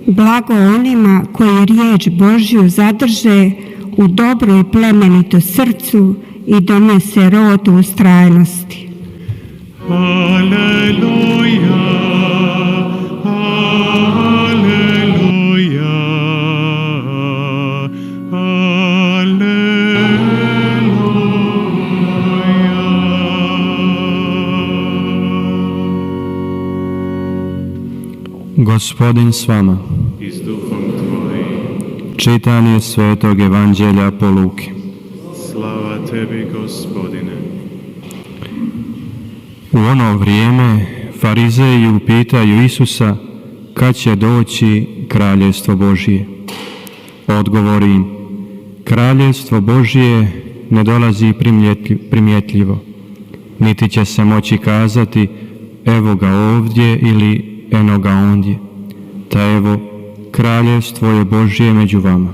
Blago onima koji riječ Božju zadrže u dobro i plemenito srcu i donese rod ustrajnosti. Aleluja, aleluja, Gospodin s vama. I s duhom tvojim. Čitanje Svetog Evanđelja po Luki. Slava tebi, Gospodine. U ono vrijeme farizeji upitaju Isusa kad će doći kraljevstvo Božje. Odgovori im, kraljevstvo Božje ne dolazi primjetljivo, niti će se moći kazati evo ga ovdje ili eno ga ondje. Ta evo, kraljevstvo je Božje među vama.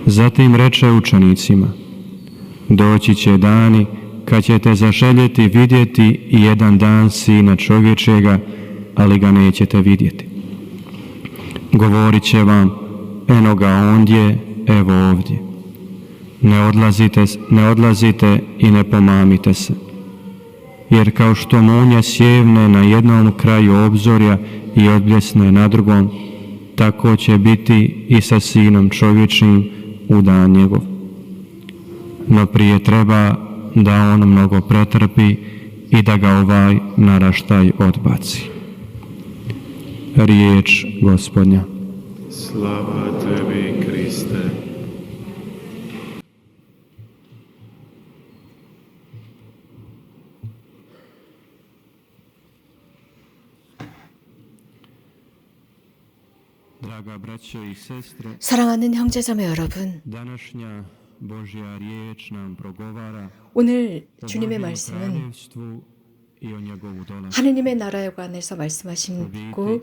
Zatim reče učenicima, doći će dani kad ćete zaželjeti vidjeti jedan dan Sina čovječega, ali ga nećete vidjeti. Govorit će vam, eno ga ondje, evo ovdje. Ne odlazite i ne pomamite se. Jer kao što munja sjevne na jednom kraju obzorja i odbljesne na drugom, tako će biti i sa Sinom čovječnim u dan njegov. No prije treba da on mnogo pretrpi i da ga ovaj naraštaj odbaci. Riječ Gospodnja. Slava tebi, Kriste. Draga braćo i sestre, 사랑하는 형제자매 여러분, današnja Božja riječ nam progovara 오늘 o 주님의 Božjem 말씀은 kraljevstvu i o njegovu dolasku. 하느님의 나라에 관해서 말씀하시고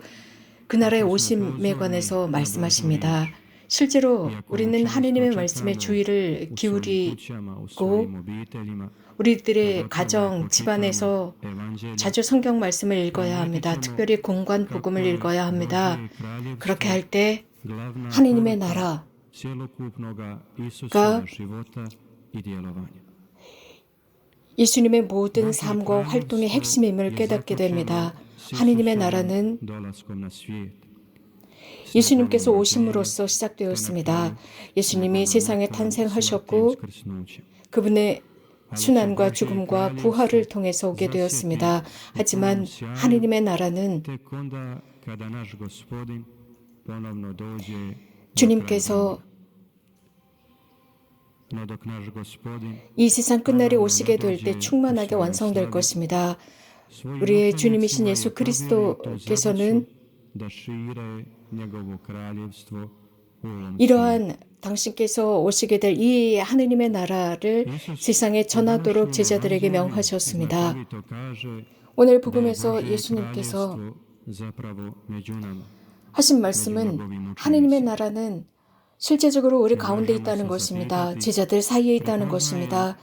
그 나라의 오심에 관해서 말씀하십니다. 실제로 우리는 하느님의 말씀에 주의를 기울이고 우리들의 가정, 집안에서 자주 성경 말씀을 읽어야 합니다. 특별히 공관 복음을 읽어야 합니다. 그렇게 할 때 하느님의 나라가 예수님의 모든 삶과 활동의 핵심임을 깨닫게 됩니다. 하느님의 나라는 예수님께서 오심으로써 시작되었습니다. 예수님이 세상에 탄생하셨고 그분의 순환과 죽음과 부활을 통해서 오게 되었습니다. 하지만 하느님의 나라는 주님께서 이 세상 끝날이 오시게 될 때 충만하게 완성될 것입니다. 우리의 주님이신 예수 그리스도께서는 이러한 당신께서 오시게 될 이 하느님의 나라를 세상에 전하도록 제자들에게 명하셨습니다. 오늘 복음에서 예수님께서 하신 말씀은 하느님의 나라는 실제적으로 우리 가운데 있다는 것입니다. 제자들 사이에 있다는 것입니다.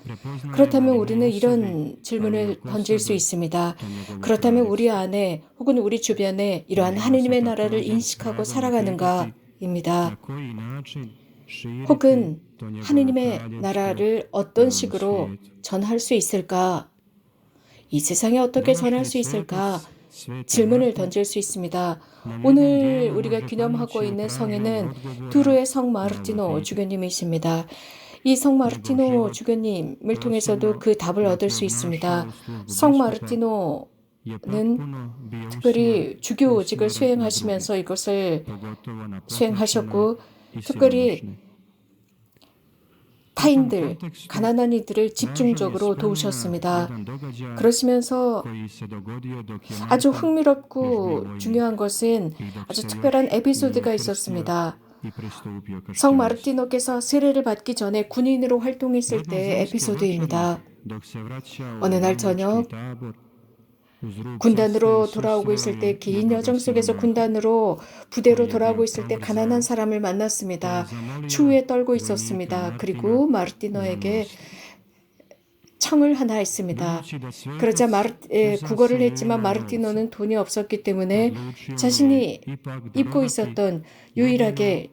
그렇다면 우리는 이런 질문을 던질 수 있습니다. 그렇다면 우리 안에 혹은 우리 주변에 이러한 하느님의 나라를 인식하고 살아가는가입니다. 혹은 하느님의 나라를 어떤 식으로 전할 수 있을까? 이 세상에 어떻게 전할 수 있을까? 질문을 던질 수 있습니다. 오늘 우리가 기념하고 있는 성인은 두르의 성 마르티노 주교님이십니다. 이 성 마르티노 주교님을 통해서도 그 답을 얻을 수 있습니다. 성 마르티노는 특별히 주교직을 수행하시면서 이것을 수행하셨고 특별히 타인들, 가난한 이들을 집중적으로 도우셨습니다. 그러시면서 아주 흥미롭고 중요한 것은 아주 특별한 에피소드가 있었습니다. 성 마르티노께서 세례를 받기 전에 군인으로 활동했을 때의 에피소드입니다. 어느 날 저녁 군단으로 돌아오고 있을 때 긴 여정 속에서 군단으로 부대로 돌아오고 있을 때 가난한 사람을 만났습니다. 추위에 떨고 있었습니다. 그리고 마르티노에게 청을 하나 했습니다. 그러자 구걸을 했지만 마르티노는 돈이 없었기 때문에 자신이 입고 있었던 유일하게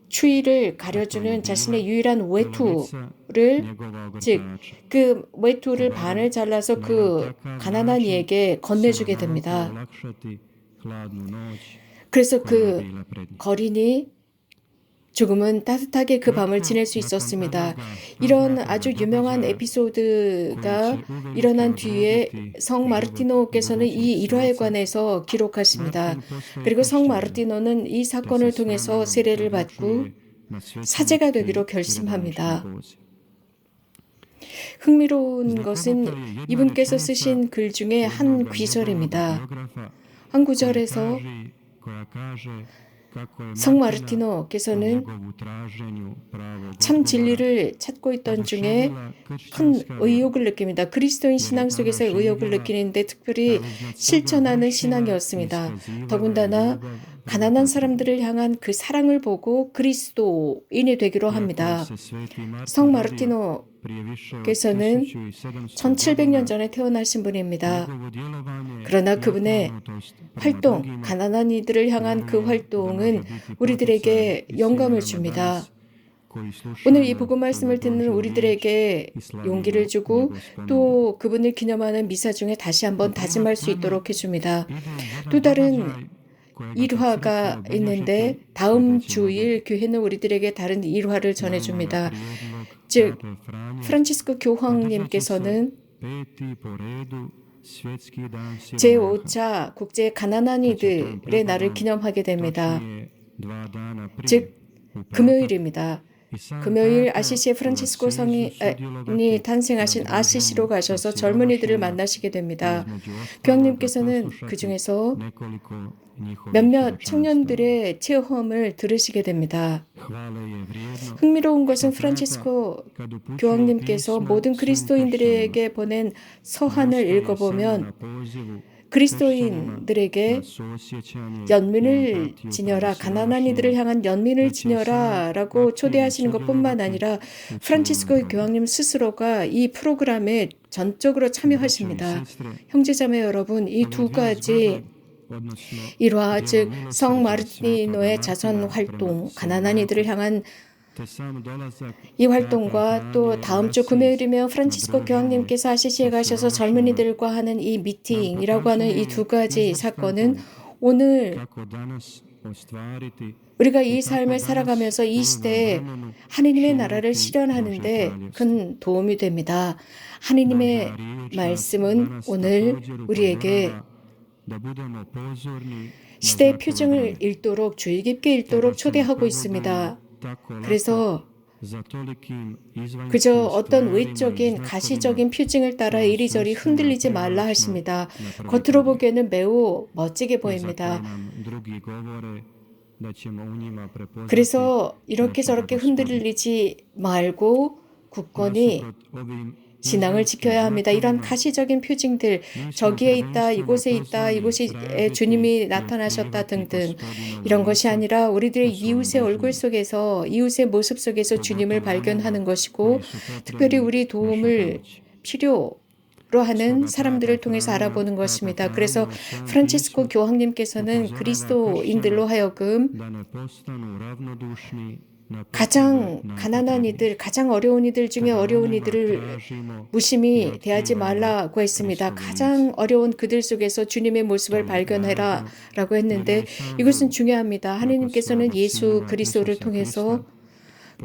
추위를 가려주는 자신의 유일한 외투를, 즉 그 외투를 반을 잘라서 그 가난한 이에게 건네주게 됩니다. 그래서 그 거린이 조금은 따뜻하게 그 밤을 지낼 수 있었습니다. 이런 아주 유명한 에피소드가 일어난 뒤에 성 마르티노께서는 이 일화에 관해서 기록하십니다. 그리고 성 마르티노는 이 사건을 통해서 세례를 받고 사제가 되기로 결심합니다. 흥미로운 것은 이분께서 쓰신 글 중에 한 구절입니다. 한 구절에서 성 마르티노께서는 참 진리를 찾고 있던 중에 큰 의욕을 느낍니다. 그리스도인 신앙 속에서 의욕을 느끼는데 특별히 실천하는 신앙이었습니다. 더군다나 가난한 사람들을 향한 그 사랑을 보고 그리스도인이 되기로 합니다. 성 마르티노께서는 1700년 전에 태어나신 분입니다. 그러나 그분의 활동, 가난한 이들을 향한 그 활동은 우리들에게 영감을 줍니다. 오늘 이 복음 말씀을 듣는 우리들에게 용기를 주고 또 그분을 기념하는 미사 중에 다시 한번 다짐할 수 있도록 해줍니다. 또 다른 일화가 있는데 다음 주일 교회는 우리들에게 다른 일화를 전해줍니다. 즉 프란치스코 교황님께서는 제5차 국제 가난한 이들의 날을 기념하게 됩니다. 즉 금요일입니다. 금요일 아시시의 프란치스코 성이 탄생하신 아시시로 가셔서 젊은이들을 만나시게 됩니다. 교황님께서는 그 중에서 몇몇 청년들의 체험을 들으시게 됩니다. 흥미로운 것은 프란치스코 교황님께서 모든 그리스도인들에게 보낸 서한을 읽어보면 그리스도인들에게 연민을 지녀라, 가난한 이들을 향한 연민을 지녀라 라고 초대하시는 것뿐만 아니라 프란치스코 교황님 스스로가 이 프로그램에 전적으로 참여하십니다. 형제자매 여러분, 이 두 가지 일화, 즉 성 마르티노의 자선 활동, 가난한 이들을 향한 이 활동과 또 다음 주 금요일이면 프란치스코 교황님께서 아시시에 가셔서 젊은이들과 하는 이 미팅이라고 하는 이 두 가지 사건은 오늘 우리가 이 삶을 살아가면서 이 시대에 하느님의 나라를 실현하는 데 큰 도움이 됩니다. 하느님의 말씀은 오늘 우리에게 시대의 표징을 읽도록, 주의 깊게 읽도록 초대하고 있습니다. 그래서 그저 어떤 외적인 가시적인 표징을 따라 이리저리 흔들리지 말라 하십니다. 겉으로 보기에는 매우 멋지게 보입니다. 그래서 이렇게 저렇게 흔들리지 말고 굳건히 신앙을 지켜야 합니다. 이런 가시적인 표징들, 저기에 있다, 이곳에 있다, 이곳에 주님이 나타나셨다 등등 이런 것이 아니라 우리들의 이웃의 얼굴 속에서, 이웃의 모습 속에서 주님을 발견하는 것이고 특별히 우리 도움을 필요로 하는 사람들을 통해서 알아보는 것입니다. 그래서 프란치스코 교황님께서는 그리스도인들로 하여금 가장 가난한 이들, 가장 어려운 이들 중에 어려운 이들을 무심히 대하지 말라고 했습니다. 가장 어려운 그들 속에서 주님의 모습을 발견해라 라고 했는데 이것은 중요합니다. 하느님께서는 예수 그리스도를 통해서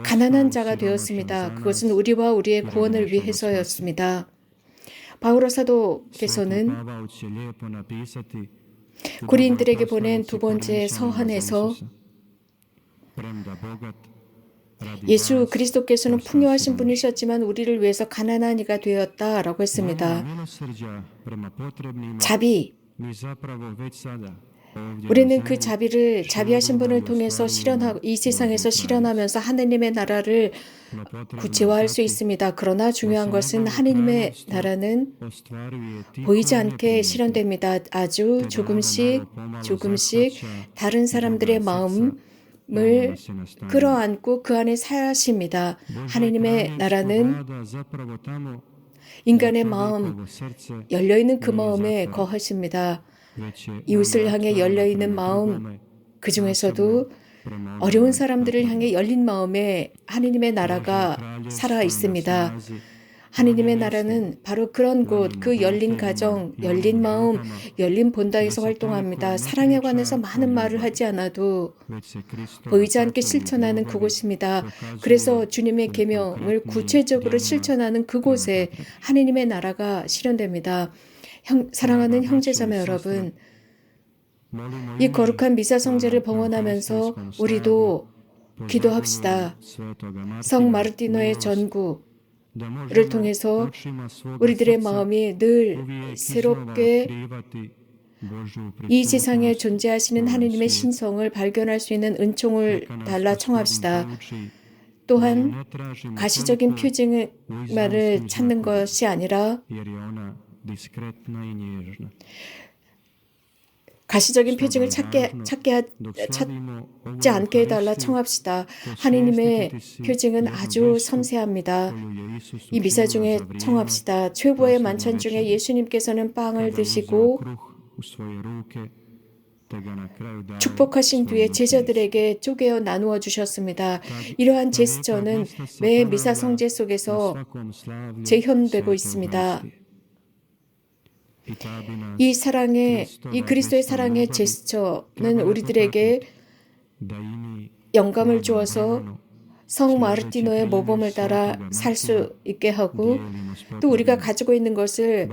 가난한 자가 되었습니다. 그것은 우리와 우리의 구원을 위해서였습니다. 바오로 사도께서는 고린들에게 보낸 두 번째 서한에서 예수 그리스도께서는 풍요하신 분이셨지만 우리를 위해서 가난한 이가 되었다라고 했습니다. 자비, 우리는 그 자비하신 분을 통해서 실현하고 이 세상에서 실현하면서 하느님의 나라를 구체화할 수 있습니다. 그러나 중요한 것은 하느님의 나라는 보이지 않게 실현됩니다. 아주 조금씩 다른 사람들의 마음을 끌어안고 그 안에 사십니다. 하느님의 나라는 인간의 마음, 열려있는 그 마음에 거하십니다. 이웃을 향해 열려있는 마음, 그 중에서도 어려운 사람들을 향해 열린 마음에 하느님의 나라가 살아 있습니다. 하느님의 나라는 바로 그런 곳, 그 열린 가정, 열린 마음, 열린 본다에서 활동합니다. 사랑에 관해서 많은 말을 하지 않아도 보이지 않게 실천하는 그곳입니다. 그래서 주님의 계명을 구체적으로 실천하는 그곳에 하느님의 나라가 실현됩니다. 사랑하는 형제자매 여러분, 이 거룩한 미사 성제를 봉헌하면서 우리도 기도합시다. 성 마르티노의 전구를 통해서 우리들의 마음이 늘 새롭게 이 세상에 존재하시는 하느님의 신성을 발견할 수 있는 은총을 달라 청합시다. 또한 가시적인 표징만을 찾는 것이 아니라 가시적인 표징을 찾지 않게 해달라 청합시다. 하느님의 표징은 아주 섬세합니다. 이 미사 중에 청합시다. 최고의 만찬 중에 예수님께서는 빵을 드시고 축복하신 뒤에 제자들에게 쪼개어 나누어 주셨습니다. 이러한 제스처는 매 미사 성제 속에서 재현되고 있습니다. 이 그리스도의 사랑의 제스처는 우리들에게 영감을 주어서 성 마르티노의 모범을 따라 살 수 있게 하고 또 우리가 가지고 있는 것을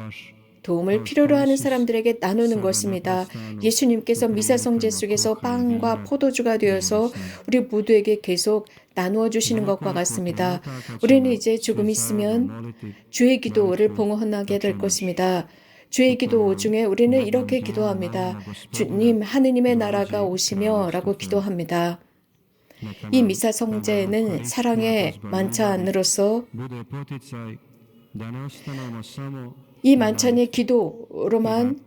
도움을 필요로 하는 사람들에게 나누는 것입니다. 예수님께서 미사 성제 속에서 빵과 포도주가 되어서 우리 모두에게 계속 나누어 주시는 것과 같습니다. 우리는 이제 조금 있으면 주의 기도를 봉헌하게 될 것입니다. 주의 기도 중에 우리는 이렇게 기도합니다. 주님, 하느님의 나라가 오시며 라고 기도합니다. 이 미사 성제는 사랑의 만찬으로서 이 만찬의 기도로만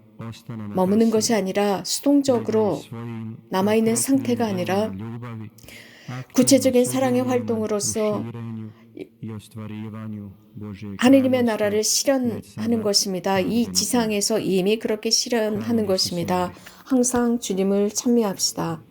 머무는 것이 아니라 수동적으로 남아있는 상태가 아니라 구체적인 사랑의 활동으로서 하느님의 나라를 실현하는 것입니다. 이 지상에서 이미 그렇게 실현하는 것입니다. 항상 주님을 찬미합시다.